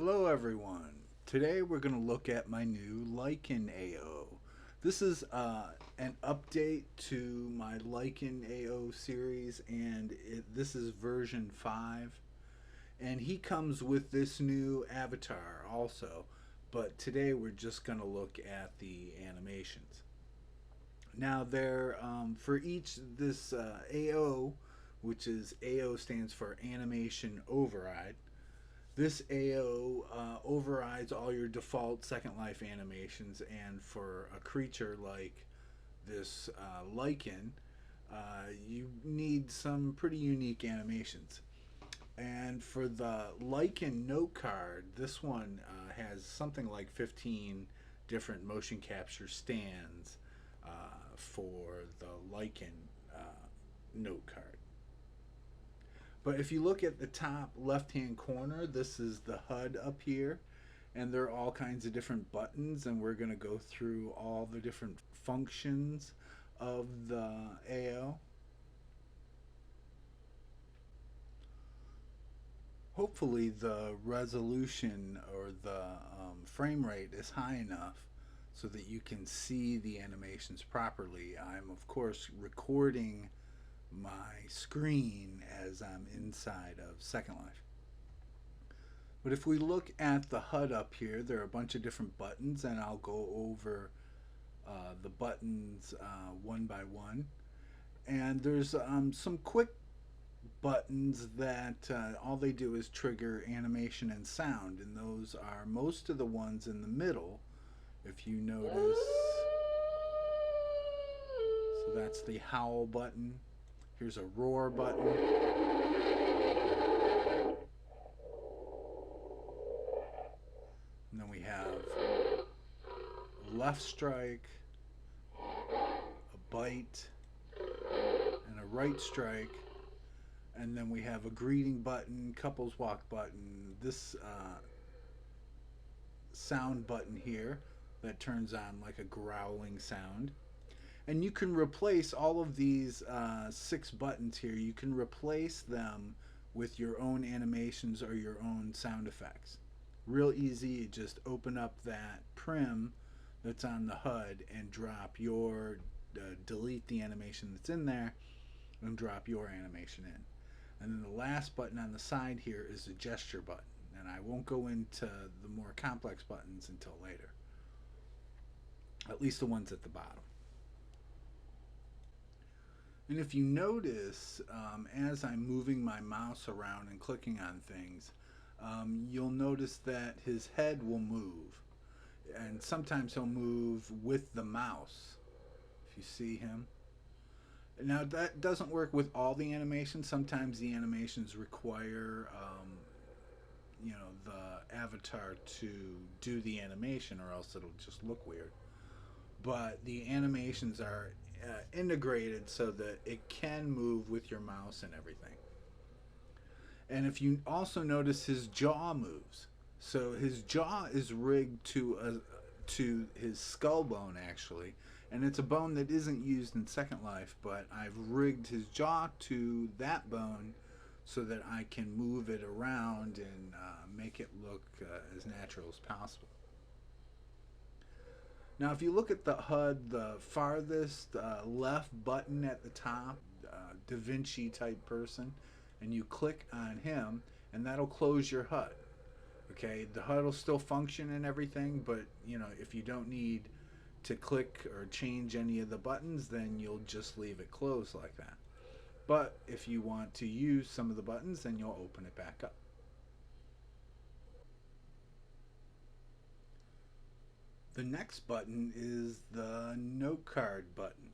Hello everyone. Today we're going to look at my new Lycan AO. This is an update to my Lycan AO series, and this is version 5. And he comes with this new avatar also, but today we're just going to look at the animations. Now there, for each this AO, which is AO stands for Animation Override. This AO overrides all your default Second Life animations, and for a creature like this lichen, you need some pretty unique animations. And for the lichen note card, this one has something like 15 different motion capture stands for the lichen note card. But if you look at the top left hand corner, this is the HUD up here, and there are all kinds of different buttons, and we're going to go through all the different functions of the AO. Hopefully the resolution or the frame rate is high enough so that you can see the animations properly. I'm of course recording my screen as I'm inside of Second Life. But if we look at the HUD up here, there are a bunch of different buttons, and I'll go over the buttons one by one. And there's some quick buttons that all they do is trigger animation and sound, and those are most of the ones in the middle, if you notice. So that's the howl button. Here's a roar button. And then we have a left strike, a bite, and a right strike. And then we have a greeting button, couples walk button, this sound button here that turns on like a growling sound. And you can replace all of these 6 buttons here. You can replace them with your own animations or your own sound effects. Real easy. You just open up that prim that's on the HUD and drop your, delete the animation that's in there and drop your animation in. And then the last button on the side here is the gesture button. And I won't go into the more complex buttons until later. At least the ones at the bottom. And if you notice, as I'm moving my mouse around and clicking on things, you'll notice that his head will move. And sometimes he'll move with the mouse, if you see him. Now that doesn't work with all the animations. Sometimes the animations require, the avatar to do the animation, or else it'll just look weird. But the animations are integrated so that it can move with your mouse and everything. And if you also notice, his jaw moves. So his jaw is rigged to his skull bone actually, and it's a bone that isn't used in Second Life, but I've rigged his jaw to that bone so that I can move it around and make it look as natural as possible. Now if you look at the HUD, the farthest left button at the top, Da Vinci type person, and you click on him, and that'll close your HUD. Okay, the HUD will still function and everything, but if you don't need to click or change any of the buttons, then you'll just leave it closed like that. But if you want to use some of the buttons, then you'll open it back up. The next button is the note card button.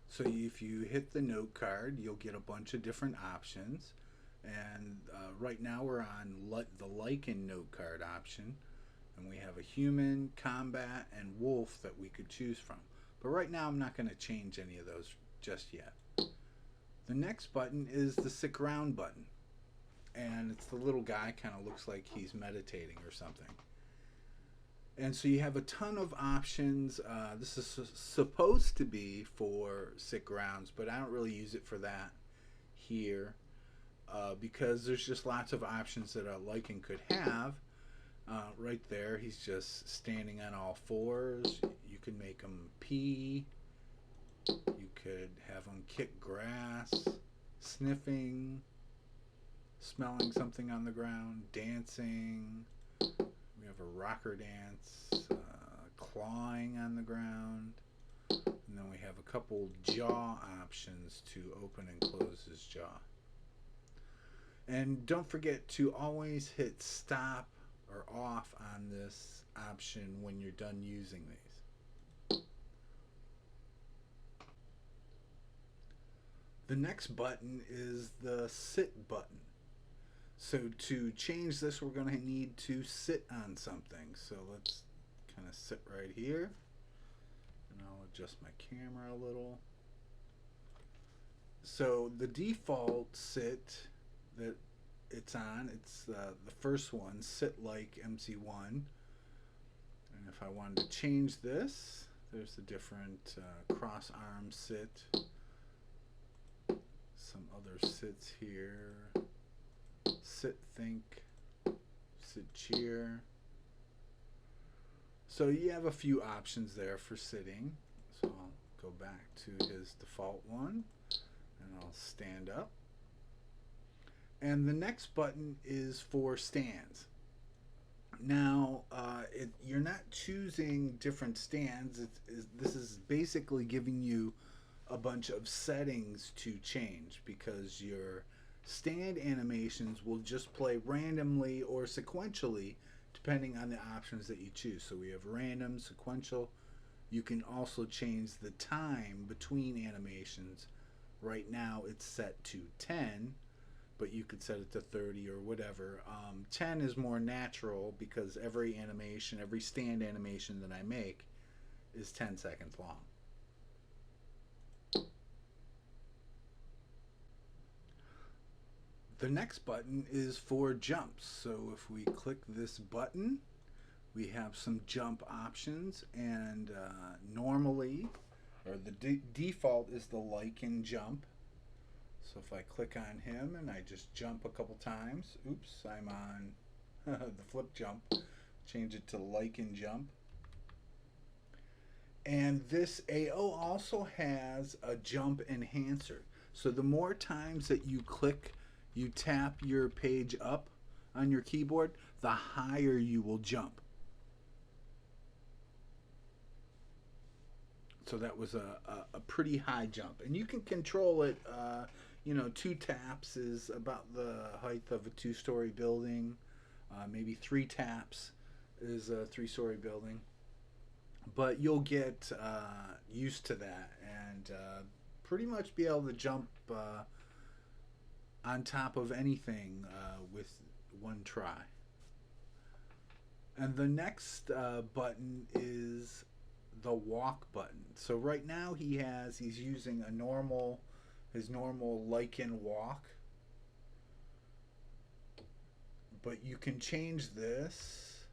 So if you hit the note card, you'll get a bunch of different options. And right now we're on the Lycan note card option. And we have a human, combat, and wolf that we could choose from. But right now I'm not going to change any of those just yet. The next button is the sit round button. And it's the little guy, kind of looks like he's meditating or something. And so you have a ton of options. This is supposed to be for sit grounds, but I don't really use it for that here because there's just lots of options that a Lycan could have. Right there, he's just standing on all fours. You can make him pee. You could have him kick grass, sniffing, smelling something on the ground, dancing. We have a rocker dance, clawing on the ground. And then we have a couple jaw options to open and close his jaw. And don't forget to always hit stop or off on this option when you're done using these. The next button is the sit button. So to change this, we're going to need to sit on something. So let's kind of sit right here. And I'll adjust my camera a little. So the default sit that it's on, it's the first one, sit like MC1. And if I wanted to change this, there's the different cross arm sit. Some other sits here. Sit, think, sit, cheer. So you have a few options there for sitting. So I'll go back to his default one and I'll stand up. And the next button is for stands. Now, you're not choosing different stands. This is basically giving you a bunch of settings to change, because your stand animations will just play randomly or sequentially depending on the options that you choose. So we have random, sequential. You can also change the time between animations. Right now it's set to 10, but you could set it to 30 or whatever. 10 is more natural because every animation, every stand animation that I make is 10 seconds long. The next button is for jumps. So if we click this button, we have some jump options, and normally, or the default is the Lycan jump. So if I click on him and I just jump a couple times, oops, I'm on the flip jump, change it to Lycan jump. And this AO also has a jump enhancer. So the more times that you click, you tap your page up on your keyboard, the higher you will jump. So that was a pretty high jump. And you can control it, you know, 2 taps is about the height of a 2-story building. Maybe 3 taps is a 3-story building. But you'll get used to that and pretty much be able to jump on top of anything with one try. And the next button is the walk button. So right now he's using his normal Lycan walk, but you can change this.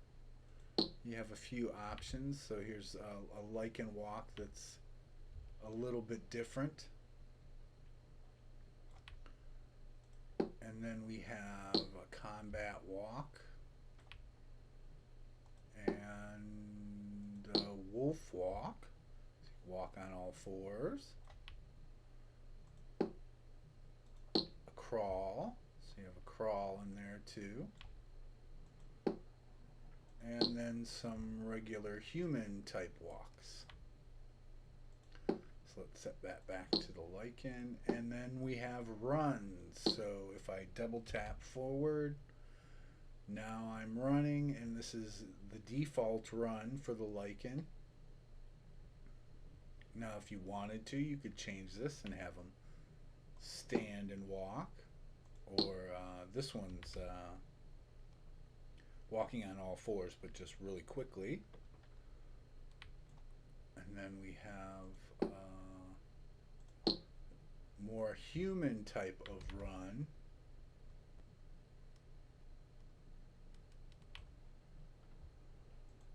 You have a few options. So here's a Lycan walk that's a little bit different. And then we have a combat walk and a wolf walk. So walk on all fours. A crawl. So you have a crawl in there too. And then some regular human type walks. So let's set that back to the Lycan. And then we have runs. So if I double tap forward, now I'm running, and this is the default run for the Lycan. Now if you wanted to, you could change this and have them stand and walk. Or this one's walking on all fours, but just really quickly. And then we have more human type of run.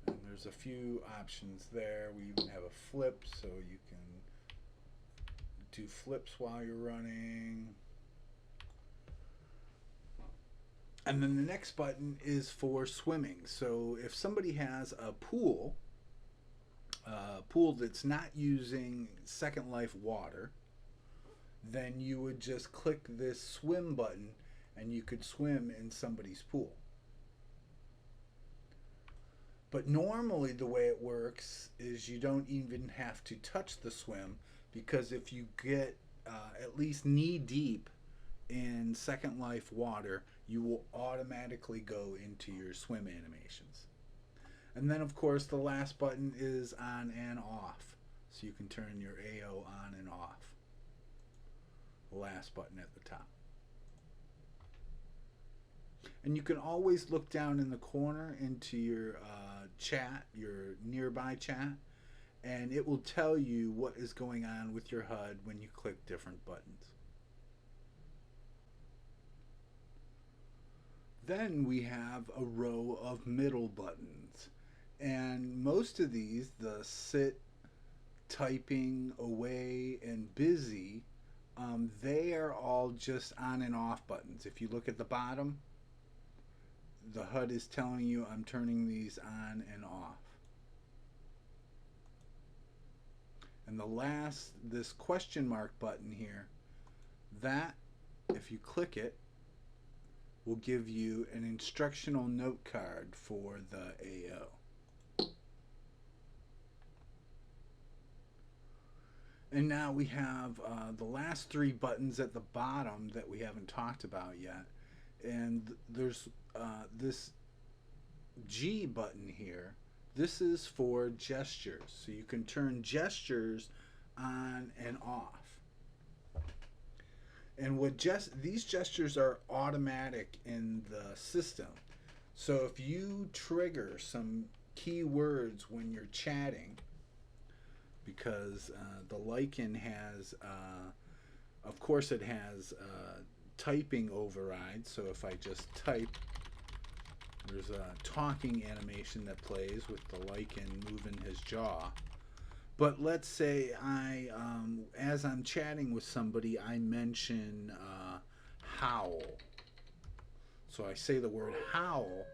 And there's a few options there. We even have a flip, so you can do flips while you're running. And then the next button is for swimming. So if somebody has a pool that's not using Second Life water, then you would just click this swim button and you could swim in somebody's pool. But normally the way it works is you don't even have to touch the swim, because if you get at least knee deep in Second Life water, you will automatically go into your swim animations. And then of course the last button is on and off. So you can turn your AO on and off. The last button at the top. And you can always look down in the corner into your chat, your nearby chat, and it will tell you what is going on with your HUD when you click different buttons. Then we have a row of middle buttons, and most of these, the sit, typing, away, and busy, they are all just on and off buttons. If you look at the bottom, the HUD is telling you I'm turning these on and off. And the last, this question mark button here, that, if you click it, will give you an instructional note card for the AO. And now we have the last three buttons at the bottom that we haven't talked about yet. And there's this G button here. This is for gestures. So you can turn gestures on and off. And these gestures are automatic in the system. So if you trigger some keywords when you're chatting, because the Lycan has, of course it has typing override. So if I just type, there's a talking animation that plays with the Lycan moving his jaw. But let's say as I'm chatting with somebody, I mention howl. So I say the word howl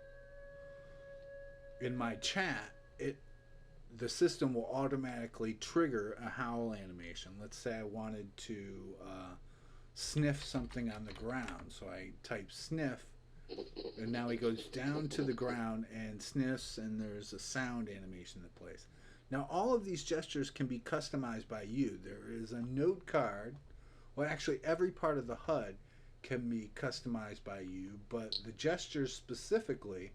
in my chat, the system will automatically trigger a howl animation. Let's say I wanted to sniff something on the ground. So I type sniff, and now he goes down to the ground and sniffs, and there's a sound animation that plays. Now all of these gestures can be customized by you. There is a note card. Well, actually every part of the HUD can be customized by you, but the gestures specifically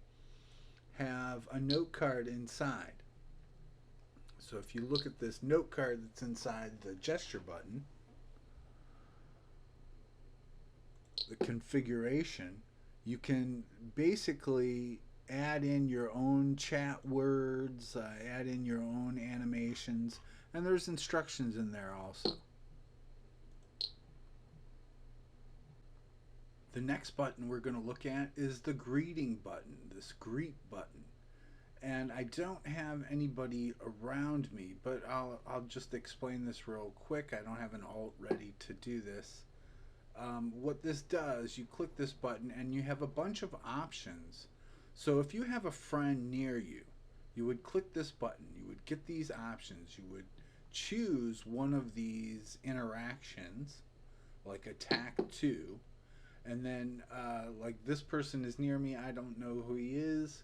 have a note card inside. So if you look at this note card that's inside the gesture button, the configuration, you can basically add in your own chat words, add in your own animations, and there's instructions in there also. The next button we're going to look at is the greeting button, this greet button. And I don't have anybody around me, but I'll just explain this real quick. I don't have an alt ready to do this. What this does, you click this button and you have a bunch of options. So if you have a friend near you, you would click this button, you would get these options, you would choose one of these interactions, like attack 2, and then like this person is near me, I don't know who he is,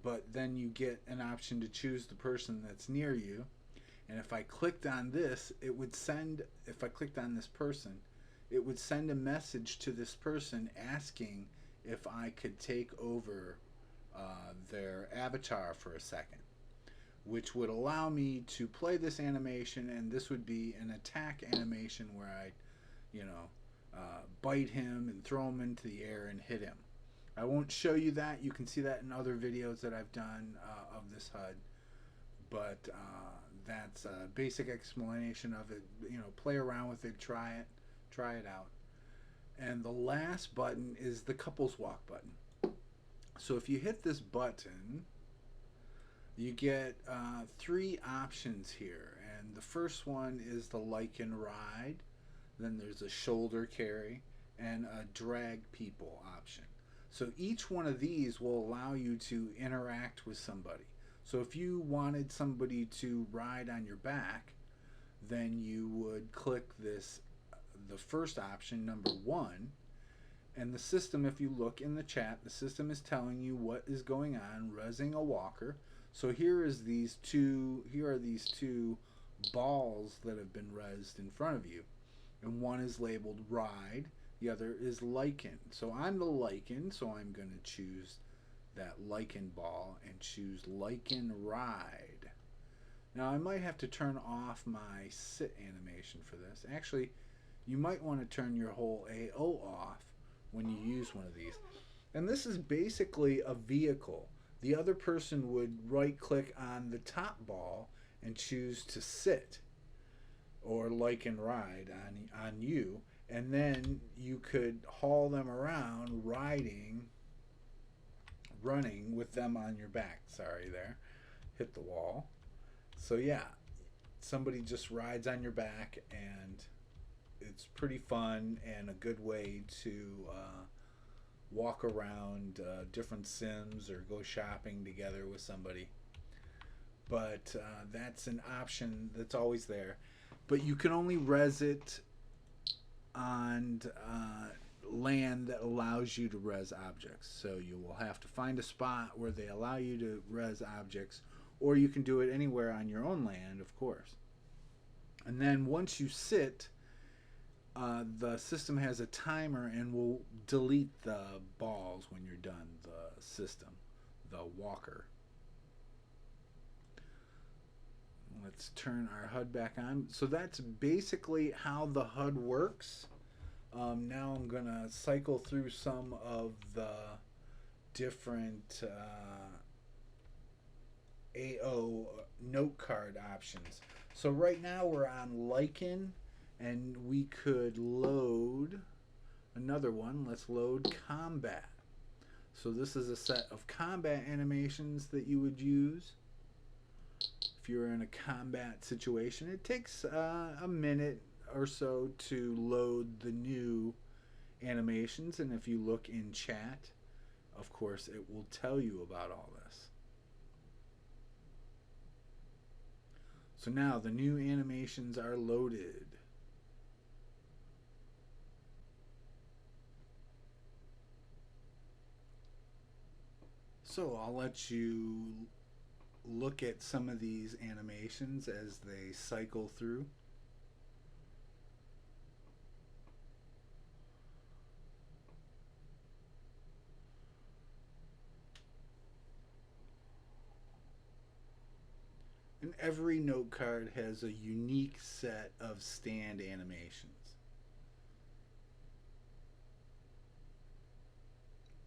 but then you get an option to choose the person that's near you. And if I clicked on this, it would send, if I clicked on this person, it would send a message to this person asking if I could take over their avatar for a second, which would allow me to play this animation, and this would be an attack animation where I, bite him and throw him into the air and hit him. I won't show you that. You can see that in other videos that I've done of this HUD, but that's a basic explanation of it. Play around with it, try it out. And the last button is the couples walk button. So if you hit this button, you get 3 options here, and the first one is the Lycan ride, then there's a shoulder carry, and a drag people option. So each one of these will allow you to interact with somebody. So if you wanted somebody to ride on your back, then you would click this, the first option, number 1, and the system, if you look in the chat, the system is telling you what is going on, rezzing a walker. So here are these two balls that have been rezzed in front of you, and one is labeled ride, the other is Lycan. So I'm the Lycan, so I'm going to choose that Lycan ball and choose Lycan ride. Now I might have to turn off my sit animation for this. Actually, you might want to turn your whole AO off when you use one of these. And this is basically a vehicle. The other person would right click on the top ball and choose to sit or Lycan ride on you, and then you could haul them around running with them on your back. Sorry, there, hit the wall. So yeah, somebody just rides on your back, and it's pretty fun and a good way to walk around different sims or go shopping together with somebody. But that's an option that's always there. But you can only res it on land that allows you to res objects. So you will have to find a spot where they allow you to res objects, or you can do it anywhere on your own land, of course. And then once you sit, the system has a timer and will delete the balls when you're done, the system, the walker. Let's turn our HUD back on. So that's basically how the HUD works. Now I'm going to cycle through some of the different AO note card options. So right now we're on Lycan, and we could load another one. Let's load combat. So this is a set of combat animations that you would use if you're in a combat situation. It takes a minute or so to load the new animations, and if you look in chat, of course, it will tell you about all this. So now the new animations are loaded. So I'll let you look at some of these animations as they cycle through. And every note card has a unique set of stand animations.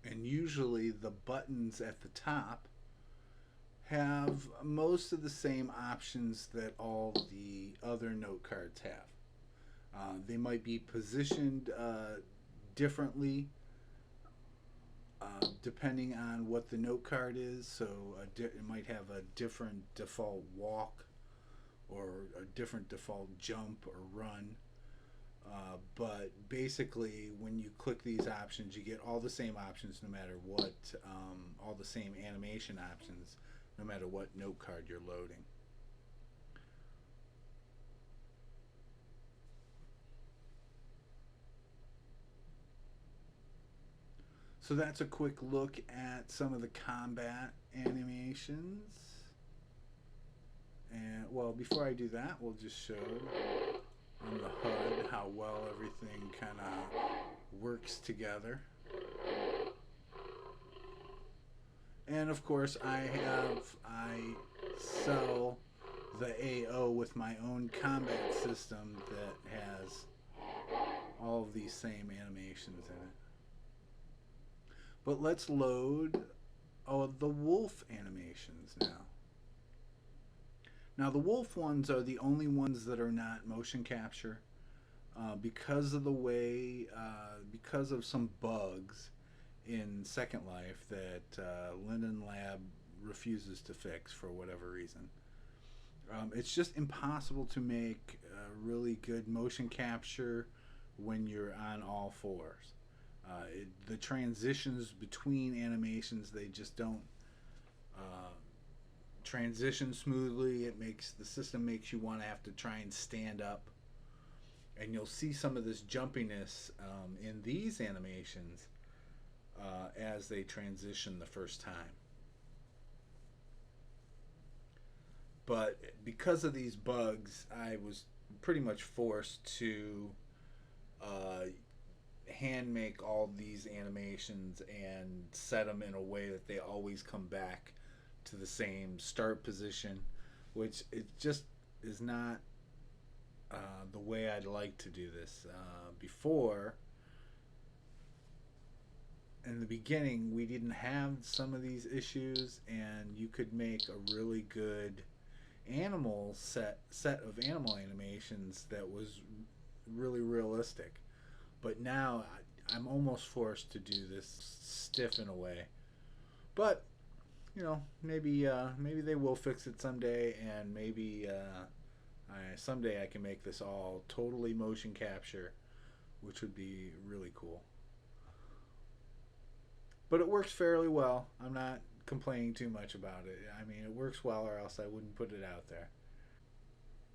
And usually the buttons at the top have most of the same options that all the other note cards have. They might be positioned differently depending on what the note card is. So it might have a different default walk or a different default jump or run. But basically, when you click these options, you get all the same options no matter what, all the same animation options no matter what note card you're loading. So that's a quick look at some of the combat animations. And well, before I do that, we'll just show on the HUD how well everything kind of works together. And of course I sell the AO with my own combat system that has all of these same animations in it. But let's load the wolf animations now. Now the wolf ones are the only ones that are not motion capture because of the way, because of some bugs in Secondlife that Linden Lab refuses to fix for whatever reason. It's just impossible to make really good motion capture when you're on all fours. The transitions between animations, they just don't uh, transition smoothly. It makes the system makes you want to have to try and stand up, and you'll see some of this jumpiness in these animations as they transition the first time. But because of these bugs, I was pretty much forced to uh, hand make all these animations and set them in a way that they always come back to the same start position, which it just is not the way I'd like to do this. Before, in the beginning, we didn't have some of these issues, and you could make a really good animal set of animal animations that was really realistic. But now I'm almost forced to do this stiff in a way. But maybe they will fix it someday, and maybe someday I can make this all totally motion capture, which would be really cool. But it works fairly well. I'm not complaining too much about it. I mean, it works well, or else I wouldn't put it out there.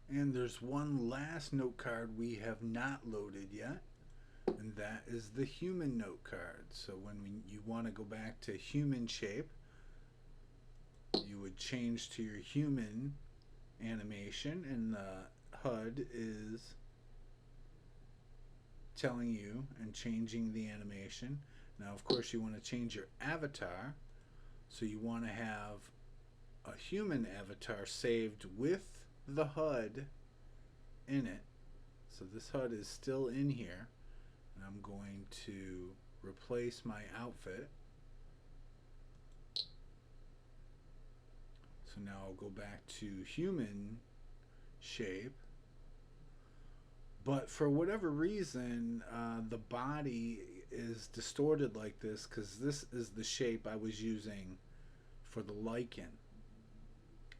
And there's one last note card we have not loaded yet, and that is the human note card. So you want to go back to human shape, you would change to your human animation, and the HUD is telling you and changing the animation. Now, of course, you want to change your avatar, so you want to have a human avatar saved with the HUD in it. So this HUD is still in here, and I'm going to replace my outfit. So now I'll go back to human shape. But for whatever reason, the body is distorted like this because this is the shape I was using for the Lycan.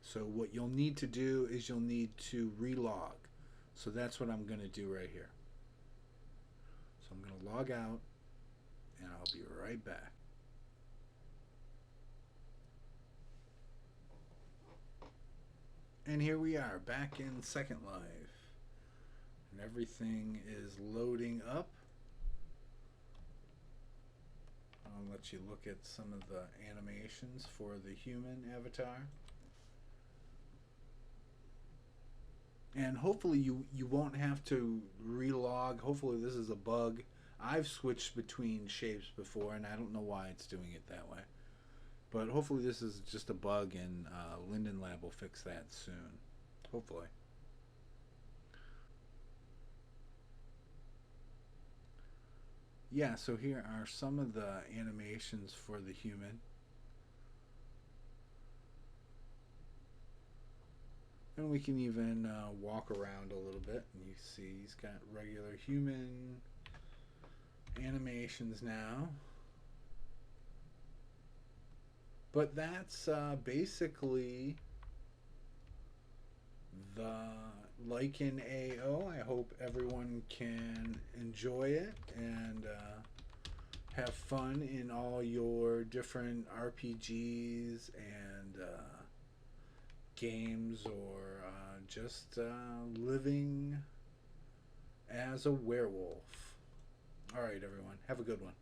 So what you'll need to do is you'll need to relog. So that's what I'm going to do right here. So I'm going to log out, and I'll be right back. And here we are back in Second Life. And everything is loading up. I'll let you look at some of the animations for the human avatar. And hopefully you won't have to relog. Hopefully this is a bug. I've switched between shapes before, and I don't know why it's doing it that way. But hopefully this is just a bug, and Linden Lab will fix that soon. Hopefully. Yeah, so here are some of the animations for the human. And we can even walk around a little bit, and you see he's got regular human animations now. But that's basically the Lycan AO. I hope everyone can enjoy it and have fun in all your different RPGs and games, or just living as a werewolf. All right, everyone, have a good one.